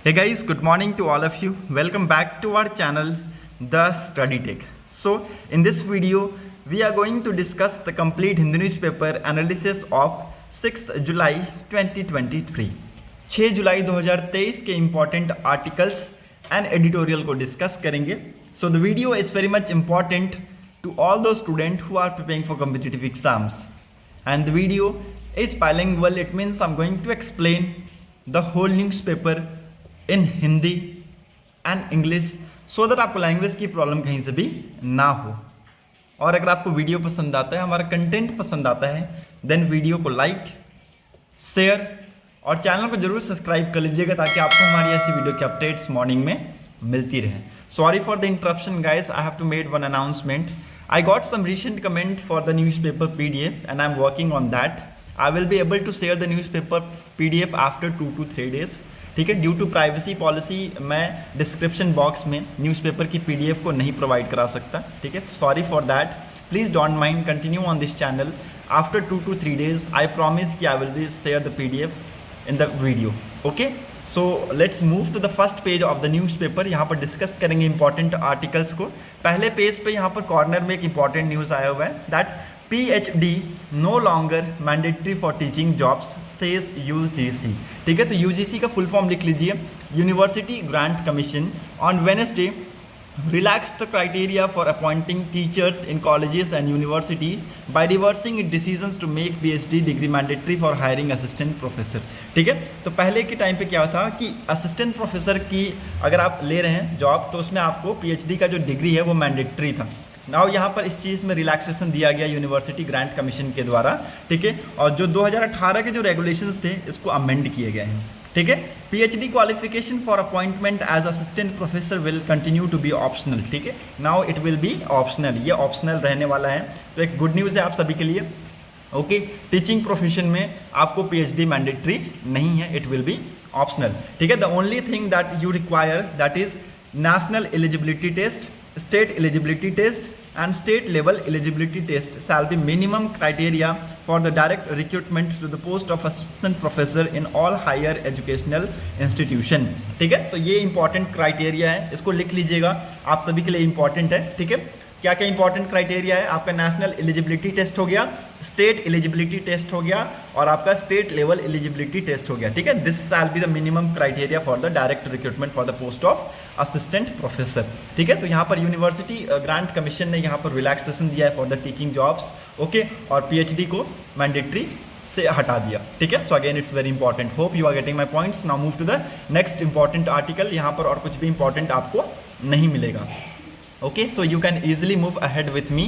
Hey guys, good morning to all of you. Welcome back to our channel, The Study Tech. So, in this video, we are going to discuss the complete Hindu newspaper analysis of 6th July 2023. 6 जुलाई 2023 के important articles and editorial को discuss करेंगे. So, the video is very much important to all those students who are preparing for competitive exams. And the video is bilingual. It means I'm going to explain the whole newspaper in Hindi and English so that आपको language की problem कहीं से भी ना हो. और अगर आपको वीडियो पसंद आता है, हमारा कंटेंट पसंद आता है, देन वीडियो को लाइक, शेयर और चैनल को जरूर सब्सक्राइब कर लीजिएगा ताकि आपको हमारी ऐसी वीडियो की अपडेट्स मॉर्निंग में मिलती रहे. Sorry for the interruption guys, I have to made one announcement. I got some recent comment for the newspaper PDF and I am working on that. I will be able to share the newspaper PDF after 2 to 3 days. ठीक है, due to privacy policy मैं description box में newspaper की PDF को नहीं provide करा सकता. ठीक है, sorry for that. Please don't mind, continue on this channel. After 2 to 3 days I promise कि I will be share the PDF in the video. Okay, so let's move to the first page of the newspaper. यहाँ पर discuss करेंगे important articles को. पहले page पे यहाँ पर corner में एक इंपॉर्टेंट न्यूज़ आया हुआ है that PhD no longer mandatory for teaching jobs says UGC. ठीक है, तो UGC का फुल फॉर्म लिख लीजिए. University grant commission on Wednesday relaxed the criteria for appointing teachers in colleges and universities by reversing its decisions to make PhD degree mandatory for hiring assistant professor. ठीक है, तो पहले के time पे क्या था कि असिस्टेंट प्रोफेसर की अगर आप ले रहे हैं जॉब तो उसमें आपको PhD का जो डिग्री है वो मैंडेटरी था. नाउ यहाँ पर इस चीज़ में रिलैक्सेशन दिया गया यूनिवर्सिटी ग्रांट कमीशन के द्वारा. ठीक है, और जो 2018 के जो रेगुलेशंस थे इसको अमेंड किए गए हैं. ठीक है, PhD qualification for appointment as assistant professor will continue to be optional. ठीक है, now it will be optional. ये ऑप्शनल रहने वाला है, तो एक गुड न्यूज़ है आप सभी के लिए. ओके, टीचिंग प्रोफेशन में आपको PhD मैंडेटरी नहीं है, इट विल बी ऑप्शनल. ठीक है, the only thing that you require that is national eligibility test, state eligibility test and state level eligibility test shall be minimum criteria for the direct recruitment to the post of assistant professor in all higher educational institution. ठीक है, तो ये important criteria है, इसको लिख लीजिएगा, आप सभी के लिए इंपॉर्टेंट है. ठीक है, क्या क्या इंपॉर्टेंट क्राइटेरिया है? आपका नेशनल एलिजिबिलिटी टेस्ट हो गया, स्टेट एलिजिबिलिटी टेस्ट हो गया और आपका स्टेट लेवल एलिजिबिलिटी टेस्ट हो गया. ठीक है, this shall be the minimum criteria for the direct recruitment for the post of assistant professor. ठीक है, तो यहाँ पर यूनिवर्सिटी ग्रांट कमीशन ने यहाँ पर रिलैक्सेशन दिया है for the teaching jobs. Okay, और PhD को मैंडेटरी से हटा दिया. ठीक है, so again it's very important. Hope you are getting my points. Now move to the next important article. यहाँ पर और कुछ भी इंपॉर्टेंट आपको नहीं मिलेगा. Okay, so you can easily move ahead with me.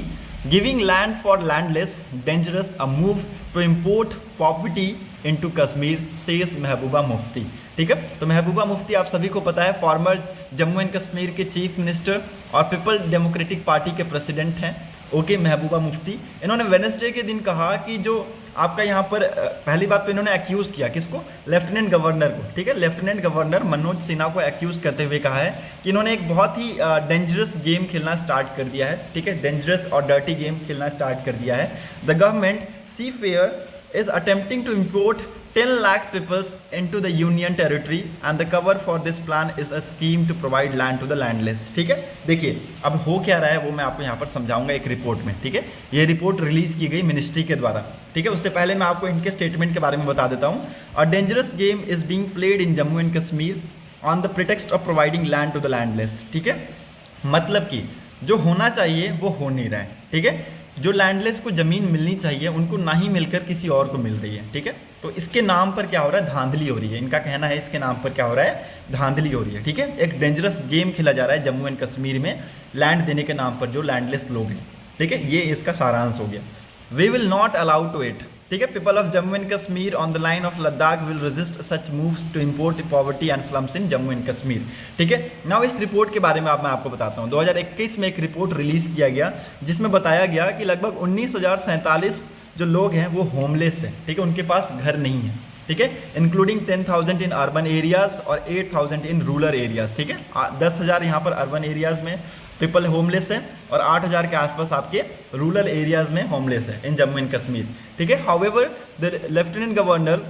Giving land for landless, dangerous, a move to import poverty into Kashmir, says Mehbooba Mufti. ठीक है, तो महबूबा मुफ्ती आप सभी को पता है फॉर्मर जम्मू एंड कश्मीर के चीफ मिनिस्टर और पीपल डेमोक्रेटिक पार्टी के प्रेसिडेंट हैं. ओके, महबूबा मुफ्ती, इन्होंने वेडनेसडे के दिन कहा कि जो आपका यहाँ पर पहली बात तो इन्होंने एक्यूज़ किया किसको? लेफ्टिनेंट गवर्नर को. ठीक है, लेफ्टिनेंट गवर्नर मनोज सिन्हा को एक्यूज़ करते हुए कहा है कि इन्होंने एक बहुत ही डेंजरस गेम खेलना स्टार्ट कर दिया है. ठीक है, डेंजरस और डर्टी गेम खेलना स्टार्ट कर दिया है. The government see fair is attempting to import 10 lakh people into the union territory and the cover for this plan is a scheme to provide land to the landless. ठीक है, देखिए अब हो क्या रहा है वो मैं आपको यहाँ पर समझाऊंगा एक रिपोर्ट में. ठीक है, ये रिपोर्ट रिलीज की गई मिनिस्ट्री के द्वारा. ठीक है, उससे पहले मैं आपको इनके स्टेटमेंट के बारे में बता देता हूँ. A dangerous game is being played in Jammu and Kashmir on the pretext of providing land to the landless. ठीक है, मतलब कि जो होना चाहिए वो हो नहीं रहा है. ठीक है, जो लैंडलेस को ज़मीन मिलनी चाहिए उनको ना ही मिलकर किसी और को मिल रही है. ठीक है, तो इसके नाम पर क्या हो रहा है? धांधली हो रही है. इनका कहना है इसके नाम पर क्या हो रहा है? धांधली हो रही है. ठीक है, एक डेंजरस गेम खेला जा रहा है जम्मू एंड कश्मीर में लैंड देने के नाम पर जो लैंडलेस लोग हैं. ठीक है, ये इसका सारांश हो गया. We will not allow to it. ठीक है, people of Jammu and Kashmir on the line of Ladakh will resist such moves to import poverty and slums in Jammu and Kashmir. ठीक है, नाउ इस रिपोर्ट के बारे में मैं आपको बताता हूँ. 2021 में एक रिपोर्ट रिलीज किया गया जिसमें बताया गया कि लगभग 19,047 जो लोग हैं वो होमलेस हैं. ठीक है, उनके पास घर नहीं है. ठीक है, इंक्लूडिंग 10,000 इन अर्बन एरियाज और 8,000 इन रूरल एरियाज. ठीक है, 10,000 यहाँ पर अर्बन एरियाज में पीपल होमलेस है और 8,000 के आसपास आपके रूरल एरियाज में होमलेस है इन जम्मू एंड कश्मीर. ठीक है, however the lieutenant governor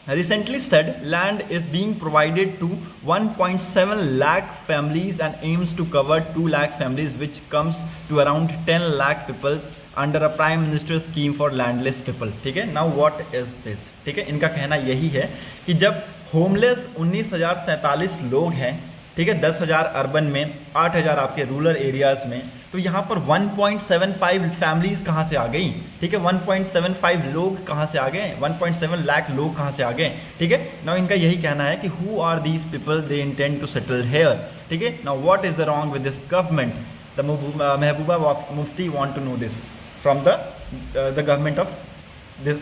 recently said land is being provided to 1.7 lakh families and aims to cover 2 lakh families, which comes to around 10 lakh people under a prime minister scheme for landless people. ठीक है, now what is this? ठीक है, इनका कहना यही है कि जब होमलेस 19,047 लोग हैं, ठीक है, 10,000 अर्बन में, 8,000 आपके रूरल एरियाज में, तो यहाँ पर 1.75 फैमिलीज कहाँ से आ गई? ठीक है, 1.75 लोग कहाँ से आ गए? 1.7 लाख लोग कहाँ से आ गए? ठीक है, नाउ इनका यही कहना है कि who are these people, they intend to settle here. ठीक है, now what is the wrong with this government? The Mehbooba Mufti want to know this from the government of this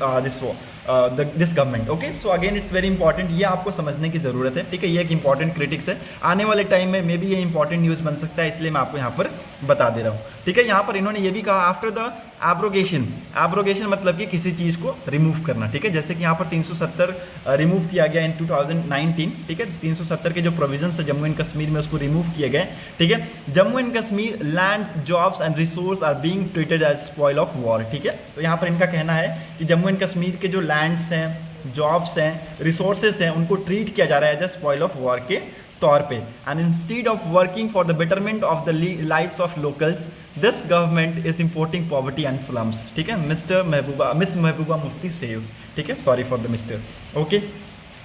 government. Okay, so again it's very important, ये आपको समझने की जरूरत है. ठीक है, ये एक इंपॉर्टेंट क्रिटिक्स है, आने वाले टाइम में मे बी ये इंपॉर्टेंट न्यूज़ बन सकता है, इसलिए मैं आपको यहाँ पर बता दे रहा हूँ. ठीक है, यहाँ पर इन्होंने ये भी कहा आफ्टर द एब्रोगेशन. एब्रोगेशन मतलब कि किसी चीज़ को रिमूव करना. ठीक है, जैसे कि यहाँ पर 370 रिमूव किया गया इन 2019. ठीक है, 370 के जो प्रोविजंस है जम्मू एंड कश्मीर में उसको रिमूव किए गए. ठीक है, Jammu and Kashmir land, jobs and resource are being treated as spoil of war. ठीक है, तो यहाँ पर इनका कहना है कि जम्मू एंड कश्मीर के जो लैंड्स हैं, जॉब्स हैं, रिसोर्सेस हैं, उनको ट्रीट किया जा रहा है as a spoil of war के तौर पे. And instead of working for the betterment of the lives of locals, this government is importing poverty and slums. ठीक है, मिस महबूबा मुफ्ती सेव्स. ठीक है, sorry for the mister. Okay,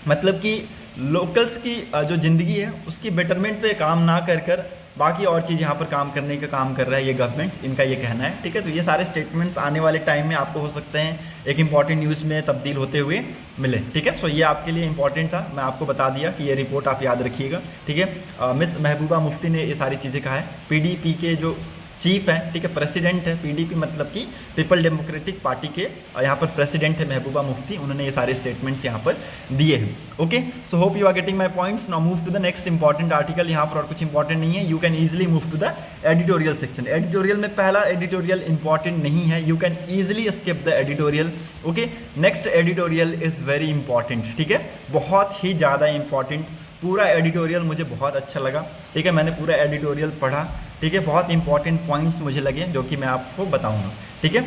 मतलब कि locals की जो ज़िंदगी है उसकी बेटरमेंट पे काम ना कर बाकी और चीज़ यहाँ पर काम करने का काम कर रहा है ये गवर्नमेंट, इनका ये कहना है. ठीक है, तो ये सारे स्टेटमेंट्स आने वाले टाइम में आपको हो सकते हैं एक इंपॉर्टेंट न्यूज़ में तब्दील होते हुए मिले. ठीक है, सो ये आपके लिए इंपॉर्टेंट था, मैं आपको बता दिया कि ये रिपोर्ट आप याद रखिएगा. ठीक है, मिस महबूबा मुफ्ती ने ये सारी चीज़ें कहा है. पीडीपी के जो चीफ है, ठीक है, प्रेसिडेंट है, पीडीपी मतलब कि पीपल डेमोक्रेटिक पार्टी के यहाँ पर प्रेसिडेंट है महबूबा मुफ्ती, उन्होंने ये सारे स्टेटमेंट्स यहाँ पर दिए हैं. Okay, so hope you are getting my points. Now move to the next important article. यहाँ पर और कुछ इंपॉर्टेंट नहीं है, you can easily move to the editorial section. Editorial में पहला एडिटोरियल इंपॉर्टेंट नहीं है, you can easily skip the editorial. Okay, next editorial is very important. ठीक है, बहुत ही ज़्यादा इंपॉर्टेंट. पूरा एडिटोरियल मुझे बहुत अच्छा लगा. ठीक है, मैंने पूरा एडिटोरियल पढ़ा. ठीक है, बहुत इंपॉर्टेंट पॉइंट्स मुझे लगे जो कि मैं आपको बताऊंगा. ठीक है,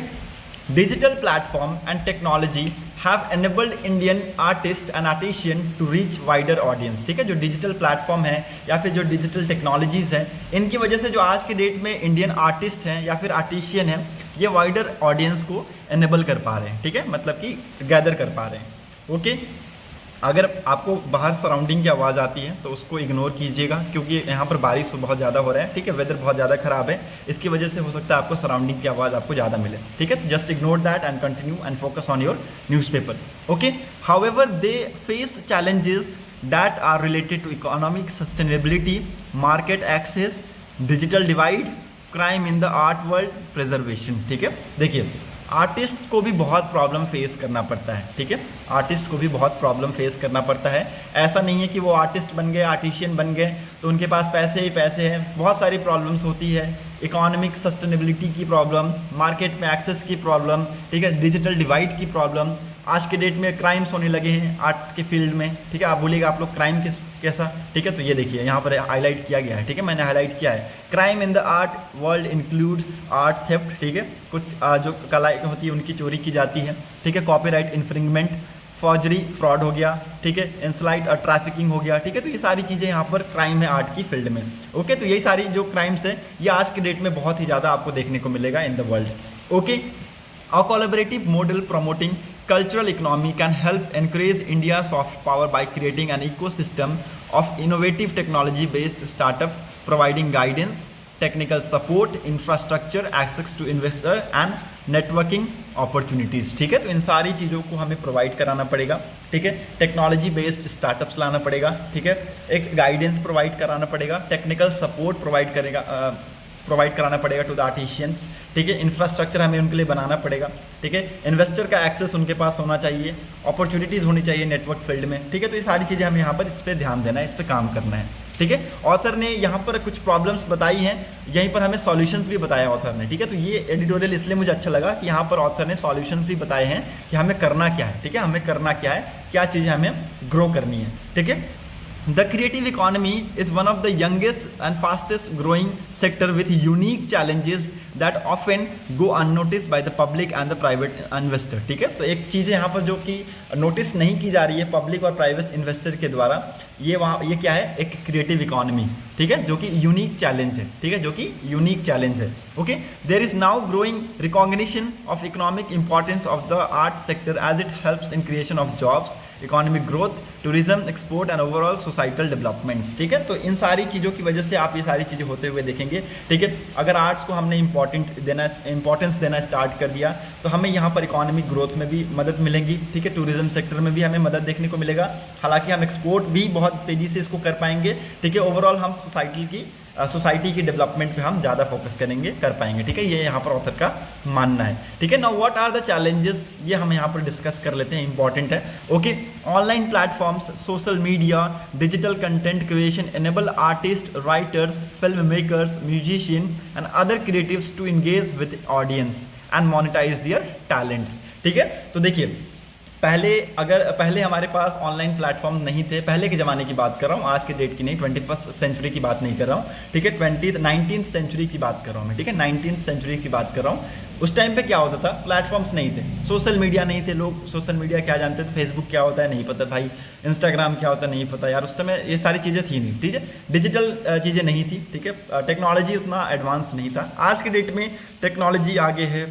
digital platform and technology have enabled Indian artist and artisan to reach wider audience. ठीक है, जो डिजिटल प्लेटफॉर्म है या फिर जो डिजिटल टेक्नोलॉजीज़ हैं, इनकी वजह से जो आज के डेट में इंडियन आर्टिस्ट हैं या फिर आर्टिशियन हैं, ये वाइडर ऑडियंस को एनेबल कर पा रहे हैं. ठीक है, मतलब कि गैदर कर पा रहे हैं. ओके, अगर आपको बाहर सराउंडिंग की आवाज़ आती है तो उसको इग्नोर कीजिएगा, क्योंकि यहाँ पर बारिश बहुत ज़्यादा हो रहा है. ठीक है, वेदर बहुत ज़्यादा ख़राब है, इसकी वजह से हो सकता है आपको सराउंडिंग की आवाज़ आपको ज़्यादा मिले. ठीक है, तो just ignore that and continue and focus on your newspaper. Okay, however they face challenges that are related to economic sustainability, market access, digital divide, crime in the art world, preservation. ठीक है, देखिए artist को भी बहुत problem face करना पड़ता है. ठीक है, आर्टिस्ट को भी बहुत प्रॉब्लम फेस करना पड़ता है. ऐसा नहीं है कि वो आर्टिस्ट बन गए, आर्टिशियन बन गए तो उनके पास पैसे ही पैसे हैं. बहुत सारी प्रॉब्लम्स होती है. इकोनॉमिक सस्टेनेबिलिटी की प्रॉब्लम, मार्केट में एक्सेस की प्रॉब्लम, ठीक है, डिजिटल डिवाइड की प्रॉब्लम. आज के डेट में क्राइम्स होने लगे हैं आर्ट के फील्ड में. ठीक है, आप बोलिएगा आप लोग क्राइम कैसा. ठीक है, तो ये देखिए यहाँ पर हाईलाइट किया गया है. ठीक है, मैंने हाईलाइट किया है. Crime in the art world include art theft. ठीक है, कुछ जो कलाएँ होती है उनकी चोरी की जाती है. ठीक है, कॉपीराइट इन्फ्रिंगमेंट, फॉर्जरी फ्रॉड हो गया. ठीक है, इंस्लाइड ट्रैफिकिंग हो गया. ठीक है, तो ये सारी चीज़ें यहाँ पर क्राइम है आर्ट की फील्ड में. ओके, तो यही सारी जो क्राइम्स है ये आज के डेट में बहुत ही ज़्यादा आपको देखने को मिलेगा in the world. Okay, a collaborative model promoting cultural economy can help encourage India's soft power by creating an ecosystem of innovative technology-based startup providing guidance, technical support, infrastructure, access to investor and networking opportunities. ठीक है, तो इन सारी चीज़ों को हमें provide कराना पड़ेगा. ठीक है, टेक्नोलॉजी बेस्ड स्टार्टअप्स लाना पड़ेगा. ठीक है, एक गाइडेंस प्रोवाइड कराना पड़ेगा, टेक्निकल सपोर्ट प्रोवाइड कराना पड़ेगा टू द आर्टिशियंस. ठीक है, इंफ्रास्ट्रक्चर हमें उनके लिए बनाना पड़ेगा. ठीक है, इन्वेस्टर का एक्सेस उनके पास होना चाहिए, अपॉर्चुनिटीज़ होनी चाहिए नेटवर्क फील्ड में. ठीक है, तो ये सारी चीज़ें हमें यहाँ पर इस पर ध्यान देना है, इस पर काम करना है. ठीक है, ऑथर ने यहाँ पर कुछ प्रॉब्लम्स बताई हैं, यहीं पर हमें सॉल्यूशंस भी बताया ऑथर ने. ठीक है, तो ये एडिटोरियल इसलिए मुझे अच्छा लगा कि यहाँ पर ऑथर ने सॉल्यूशंस भी बताए हैं कि हमें करना क्या है. ठीक है, हमें करना क्या है, क्या चीज़ें हमें ग्रो करनी है. ठीक है, The creative economy is one of the youngest and fastest growing sector with unique challenges that often go unnoticed by the public and the private investor. ठीक है, तो एक चीज़ यहाँ पर जो कि नोटिस नहीं की जा रही है पब्लिक और प्राइवेट इन्वेस्टर के द्वारा, ये क्या है, एक क्रिएटिव इकोनॉमी, ठीक है, जो कि यूनिक चैलेंज है, ठीक है, जो कि यूनिक चैलेंज है. Okay, there is now growing recognition of economic importance of the art sector as it helps in creation of jobs, economic growth, tourism, export and overall societal developments. ठीक है, तो इन सारी चीज़ों की वजह से आप ये सारी चीज़ें होते हुए देखेंगे. ठीक है, अगर आर्ट्स को हमने इंपॉर्टेंस देना स्टार्ट कर दिया तो हमें यहाँ पर इकोनॉमिक ग्रोथ में भी मदद मिलेगी. ठीक है, टूरिज्म सेक्टर में भी हमें मदद देखने को मिलेगा. हालांकि हम एक्सपोर्ट भी बहुत तेज़ी से इसको कर पाएंगे. ठीक है, ओवरऑल हम सोसाइटी की डेवलपमेंट पे हम ज़्यादा फोकस कर पाएंगे. ठीक है, ये यहाँ पर ऑथर का मानना है. ठीक है, now what are the challenges, ये हम यहाँ पर डिस्कस कर लेते हैं, इंपॉर्टेंट है. Okay, online platforms, social media, digital content creation enable artist, writers, film makers, musician and other creatives to engage with audience and monetize their talents. ठीक है, तो देखिए पहले हमारे पास ऑनलाइन प्लेटफॉर्म नहीं थे, पहले के ज़माने की बात कर रहा हूँ, आज के डेट की नहीं, 21st सेंचुरी की बात नहीं कर रहा हूँ. ठीक है, 19th सेंचुरी की बात कर रहा हूँ मैं. ठीक है, 19th सेंचुरी की बात कर रहा हूँ. उस टाइम पे क्या होता था, प्लेटफॉर्म्स नहीं थे, सोशल मीडिया नहीं थे. लोग सोशल मीडिया क्या जानते थे, फेसबुक क्या होता है नहीं पता भाई, इंस्टाग्राम क्या होता है नहीं पता यार, उस समय ये सारी चीज़ें थी नहीं. ठीक है, डिजिटल चीज़ें नहीं थी. ठीक है, टेक्नोलॉजी उतना एडवांस नहीं था. आज के डेट में टेक्नोलॉजी आगे है,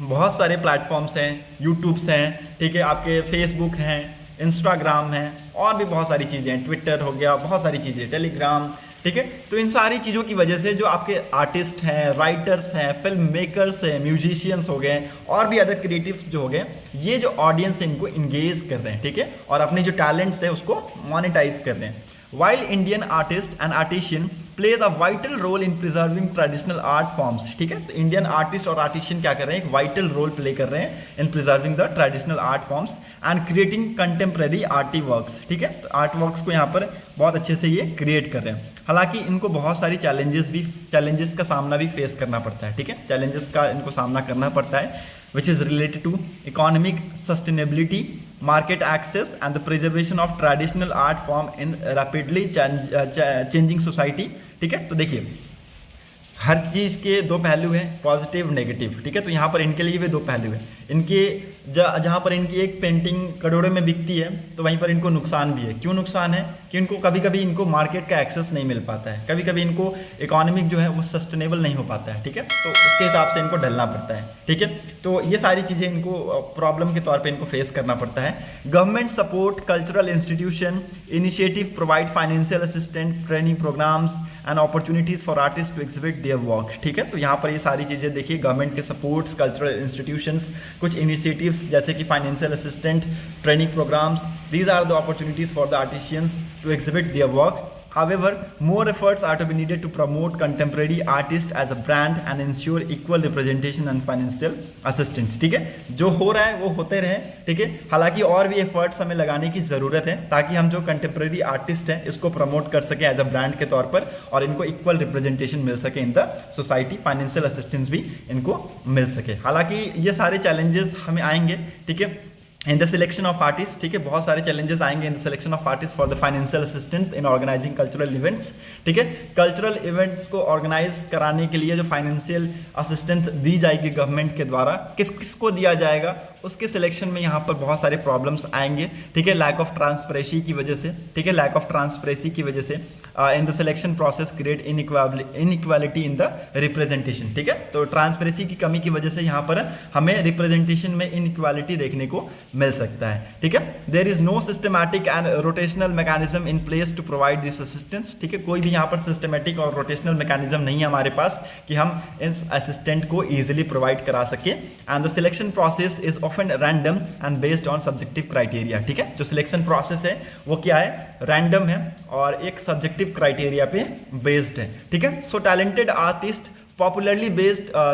बहुत सारे प्लेटफॉर्म्स हैं, यूट्यूब्स हैं. ठीक है, आपके फेसबुक हैं, इंस्टाग्राम हैं, और भी बहुत सारी चीज़ें हैं, ट्विटर हो गया, बहुत सारी चीज़ें, टेलीग्राम. ठीक है, तो इन सारी चीज़ों की वजह से जो आपके आर्टिस्ट हैं, राइटर्स हैं, फिल्म मेकर्स हैं, म्यूजिशियंस हो गए, और भी अदर क्रिएटिव्स जो हो गए, ये जो ऑडियंस है इनको इंगेज कर रहे हैं. ठीक है, और अपने जो टैलेंट्स है उसको मोनेटाइज कर रहे हैं. While Indian artist and artisan plays a vital role in preserving traditional art forms. ठीक है, तो इंडियन आर्टिस्ट और आर्टिशियन क्या कर रहे हैं, एक वाइटल रोल प्ले कर रहे हैं in preserving the traditional art forms and creating contemporary arty works. ठीक है, तो आर्ट वर्क्स को यहाँ पर बहुत अच्छे से ये क्रिएट कर रहे हैं. हालांकि इनको बहुत सारी चैलेंजेस का सामना भी फेस करना पड़ता है. ठीक है, चैलेंजेस का इनको सामना करना पड़ता है, which is related to economic sustainability, market access and the preservation of traditional art form in rapidly changing society. ठीक है, तो देखिए हर चीज़ के दो पहलू हैं, पॉजिटिव नेगेटिव. ठीक है, तो यहाँ पर इनके लिए भी दो पहलू हैं. इनके जहाँ पर इनकी एक पेंटिंग करोड़ों में बिकती है तो वहीं पर इनको नुकसान भी है. क्यों नुकसान है कि इनको कभी कभी इनको मार्केट का एक्सेस नहीं मिल पाता है, कभी कभी इनको इकोनॉमिक जो है वो सस्टेनेबल नहीं हो पाता है. ठीक है, तो उसके हिसाब से इनको ढलना पड़ता है. ठीक है, तो ये सारी चीज़ें इनको प्रॉब्लम के तौर पे इनको फेस करना पड़ता है. Government support, cultural institution initiative provide financial assistant, training programs and opportunities for artist to exhibit their work. ठीक है, तो यहाँ पर ये सारी चीज़ें देखिए, गवर्नमेंट के सपोर्ट्स, कल्चरल इंस्टीट्यूशंस, कुछ इनिशिएटिव्स जैसे कि financial assistant, training programs, these are the opportunities for the artisans to exhibit their work. However, more efforts are to be needed to promote contemporary artists as a brand and ensure equal representation and financial assistance. ठीक है, जो हो रहा है वो होते रहे. ठीक है, हालांकि और भी एफर्ट्स हमें लगाने की ज़रूरत है ताकि हम जो कंटेम्प्रेरी आर्टिस्ट हैं इसको प्रमोट कर सकें एज अ ब्रांड के तौर पर, और इनको इक्वल रिप्रेजेंटेशन मिल सके in the society, financial assistance भी इनको मिल सके. हालांकि ये सारे चैलेंजेस हमें आएंगे. ठीक है, in the selection of artist. ठीक है, बहुत सारे चैलेंजेस आएंगे in the selection of artist for the financial assistance in organizing cultural events. ठीक है, कल्चरल इवेंट्स को ऑर्गेनाइज कराने के लिए जो फाइनेंशियल असिस्टेंस दी जाएगी गवर्नमेंट के द्वारा, किसको दिया जाएगा, उसके सिलेक्शन में यहाँ पर बहुत सारे प्रॉब्लम्स आएंगे. ठीक है, लैक ऑफ ट्रांसपेरेंसी की वजह से. ठीक है, लैक ऑफ ट्रांसपेरेंसी की वजह से इन the selection process create inequality in the representation. ठीक है, तो ट्रांसपेरेंसी की कमी की वजह से यहाँ पर हमें रिप्रेजेंटेशन में इनइक्वालिटी देखने को मिल सकता है. ठीक है, there is no systematic and rotational mechanism in place to provide this assistance. ठीक है, कोई भी यहाँ पर सिस्टमैटिक और रोटेशनल मैकेनिज्म नहीं है हमारे पास कि हम इस असिस्टेंट को ईजिली प्रोवाइड करा सके. And the selection process is often random and based on subjective criteria. ठीक है, जो सिलेक्शन प्रोसेस है वो क्या है, रैंडम है और एक सब्जेक्टिव क्राइटेरिया पे बेस्ड है. ठीक है, so talented artist popularly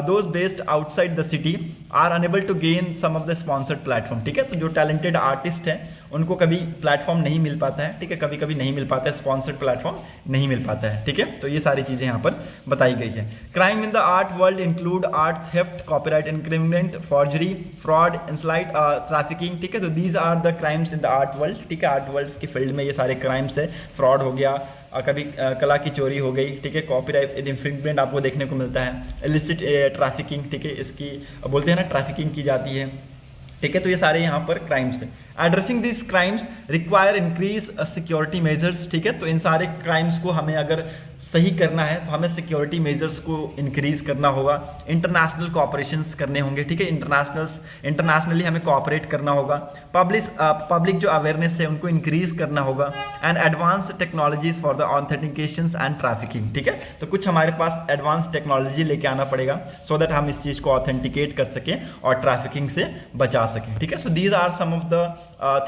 those based outside the city are unable to gain some of the sponsored platform. ठीक है, तो जो टैलेंटेड आर्टिस्ट हैं उनको कभी प्लेटफॉर्म नहीं मिल पाता है, ठीक है, कभी कभी नहीं मिल पाता है, स्पॉन्सर्ड प्लेटफॉर्म नहीं मिल पाता है, ठीक है। तो ये सारी चीज़ें यहाँ पर बताई गई है। Crime in the art world include art theft, copyright infringement, forgery, fraud, insult, trafficking, ठीक है। तो these are the crimes in the art world, ठीक है। आर्ट वर्ल्ड की फील्ड में ये सारे क्राइम्स है। फ्रॉड हो गया, कभी कला की चोरी हो गई, ठीक है, कॉपीराइट इन्फ्रिंजमेंट आपको देखने को मिलता है, इलिसिट ट्रैफिकिंग, ठीक है, इसकी बोलते हैं ना ट्रैफिकिंग की जाती है, ठीक है। तो ये सारे यहाँ पर क्राइम्स हैं। Addressing this crimes require increase security measures, ठीक है। तो इन सारे क्राइम्स को हमें अगर सही करना है तो हमें सिक्योरिटी मेजर्स को इंक्रीज करना होगा, इंटरनेशनल कोऑपरेशंस करने होंगे, ठीक है। इंटरनेशनली हमें कोऑपरेट करना होगा, पब्लिक जो अवेयरनेस है उनको इंक्रीज करना होगा, and advance technologies for the authentications and trafficking, ठीक है। तो कुछ हमारे पास एडवांस टेक्नोलॉजी लेके आना पड़ेगा सो दैट हम इस चीज़ को ऑथेंटिकेट कर सकें और ट्रैफिकिंग से बचा सकें, ठीक है। So these are some of the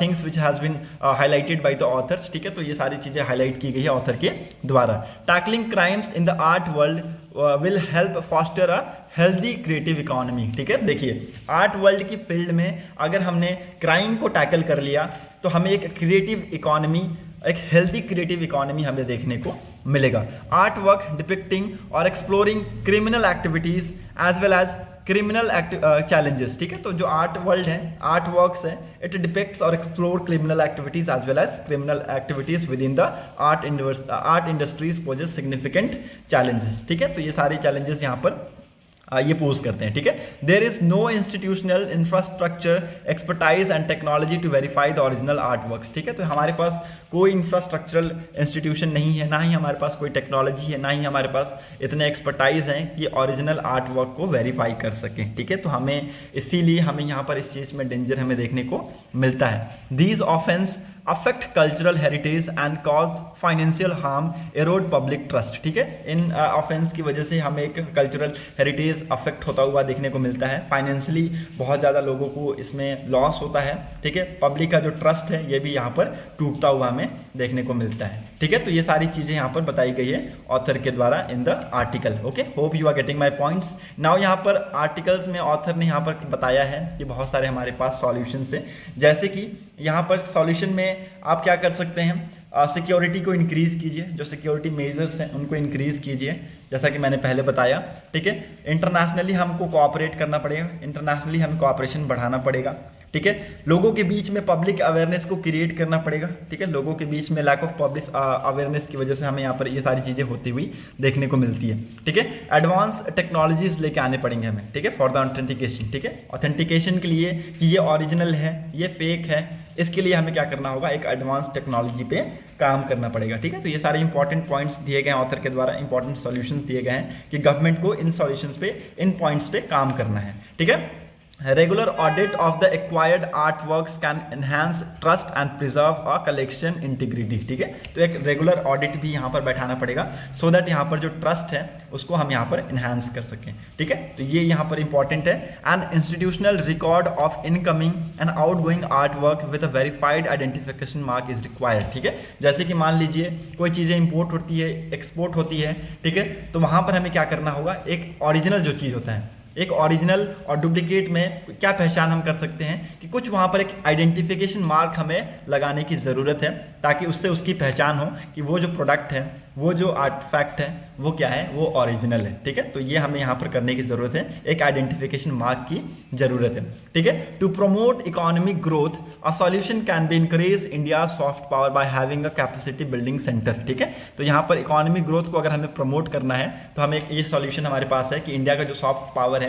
things which has been highlighted by the authors, ठीक है। तो ये सारी चीज़ें हाईलाइट की गई है ऑथर के द्वारा। Tackling crimes in the art world will help foster a healthy creative economy, ठीक है। देखिए आर्ट वर्ल्ड की फील्ड में अगर हमने क्राइम को टैकल कर लिया तो हमें एक क्रिएटिव इकोनॉमी, एक हेल्दी क्रिएटिव इकोनॉमी हमें देखने को मिलेगा। आर्ट वर्क डिपिक्टिंग और exploring criminal activities as well as criminal challenges, ठीक है। तो जो आर्ट वर्ल्ड है, आर्ट वर्क्स है, इट डिपिक्ट्स और explore criminal activities as well as criminal activities within the art industries poses significant challenges, ठीक है। तो ये सारे चैलेंजेस यहाँ पर ये पोज करते हैं, ठीक है। There is no institutional infrastructure, expertise and technology to verify the original art works, ठीक है। तो हमारे पास कोई इंफ्रास्ट्रक्चरल इंस्टीट्यूशन नहीं है, ना ही हमारे पास कोई टेक्नोलॉजी है, ना ही हमारे पास इतने एक्सपर्टाइज हैं कि ओरिजिनल आर्ट वर्क को वेरीफाई कर सकें, ठीक है। तो हमें इसीलिए हमें यहाँ पर इस चीज़ में डेंजर हमें देखने को मिलता है। These offence affect cultural heritage and cause financial harm, arrowed public trust, ठीक है। इन ऑफेंस की वजह से हमें एक कल्चरल हेरिटेज अफेक्ट होता हुआ देखने को मिलता है, फाइनेंशियली बहुत ज़्यादा लोगों को इसमें लॉस होता है, ठीक है। पब्लिक का जो ट्रस्ट है ये भी यहाँ पर टूटता हुआ हमें देखने को मिलता है, ठीक है। तो ये सारी चीज़ें यहाँ पर बताई गई है ऑथर के द्वारा in the article. Okay, hope you are getting my points. Now यहाँ पर आर्टिकल्स में ऑथर ने यहाँ पर बताया है कि बहुत सारे हमारे पास सॉल्यूशंस हैं, जैसे कि यहाँ पर सॉल्यूशन में आप क्या कर सकते हैं, सिक्योरिटी को इंक्रीज कीजिए, जो सिक्योरिटी मेजर्स हैं उनको इंक्रीज कीजिए, जैसा कि मैंने पहले बताया, ठीक है। इंटरनेशनली हमको कोऑपरेट करना पड़ेगा, इंटरनेशनली हमें कोऑपरेशन बढ़ाना पड़ेगा, ठीक है। लोगों के बीच में पब्लिक अवेयरनेस को क्रिएट करना पड़ेगा, ठीक है। लोगों के बीच में लैक ऑफ पब्लिक अवेयरनेस की वजह से हमें यहाँ पर ये सारी चीज़ें होती हुई देखने को मिलती है, ठीक है। एडवांस टेक्नोलॉजीज लेके आने पड़ेंगे हमें, ठीक है, फॉर द ऑथेंटिकेशन, ठीक है। ऑथेंटिकेशन के लिए कि ये ओरिजिनल है, ये फेक है, इसके लिए हमें क्या करना होगा, एक एडवांस टेक्नोलॉजी पे काम करना पड़ेगा, ठीक है। तो ये सारे इंपॉर्टेंट पॉइंट्स दिए गए हैं ऑथर के द्वारा, इंपॉर्टेंट सॉल्यूशंस दिए गए हैं कि गवर्नमेंट को इन सॉल्यूशंस पे, इन पॉइंट्स पे काम करना है, ठीक है। Regular audit of the acquired artworks can enhance trust and preserve a collection integrity, ठीक है। तो एक रेगुलर ऑडिट भी यहाँ पर बैठाना पड़ेगा सो दैट यहाँ पर जो ट्रस्ट है उसको हम यहाँ पर इन्हांस कर सकें, ठीक है। तो ये यहाँ पर इंपॉर्टेंट है। And institutional record of incoming and outgoing art work with a verified identification mark is required, ठीक है। जैसे कि मान लीजिए कोई चीज़ें इंपोर्ट होती है, एक्सपोर्ट होती है, ठीक है, तो वहाँ पर हमें क्या करना होगा, एक ओरिजिनल जो चीज़ होता है, एक ओरिजिनल और डुप्लीकेट में क्या पहचान हम कर सकते हैं कि कुछ वहाँ पर एक आइडेंटिफिकेशन मार्क हमें लगाने की ज़रूरत है, ताकि उससे उसकी पहचान हो कि वो जो प्रोडक्ट है, वो जो आर्टिफैक्ट है, वो क्या है, वो ओरिजिनल है, ठीक है। तो ये हमें यहाँ पर करने की ज़रूरत है, एक आइडेंटिफिकेशन मार्क की ज़रूरत है, ठीक है। To promote economic growth a solution can be increase India soft power by having a capacity building centre, ठीक है। तो यहाँ पर इकोनॉमिक ग्रोथ को अगर हमें प्रमोट करना है तो हमें ये सॉल्यूशन हमारे पास है कि इंडिया का जो सॉफ्ट पावर है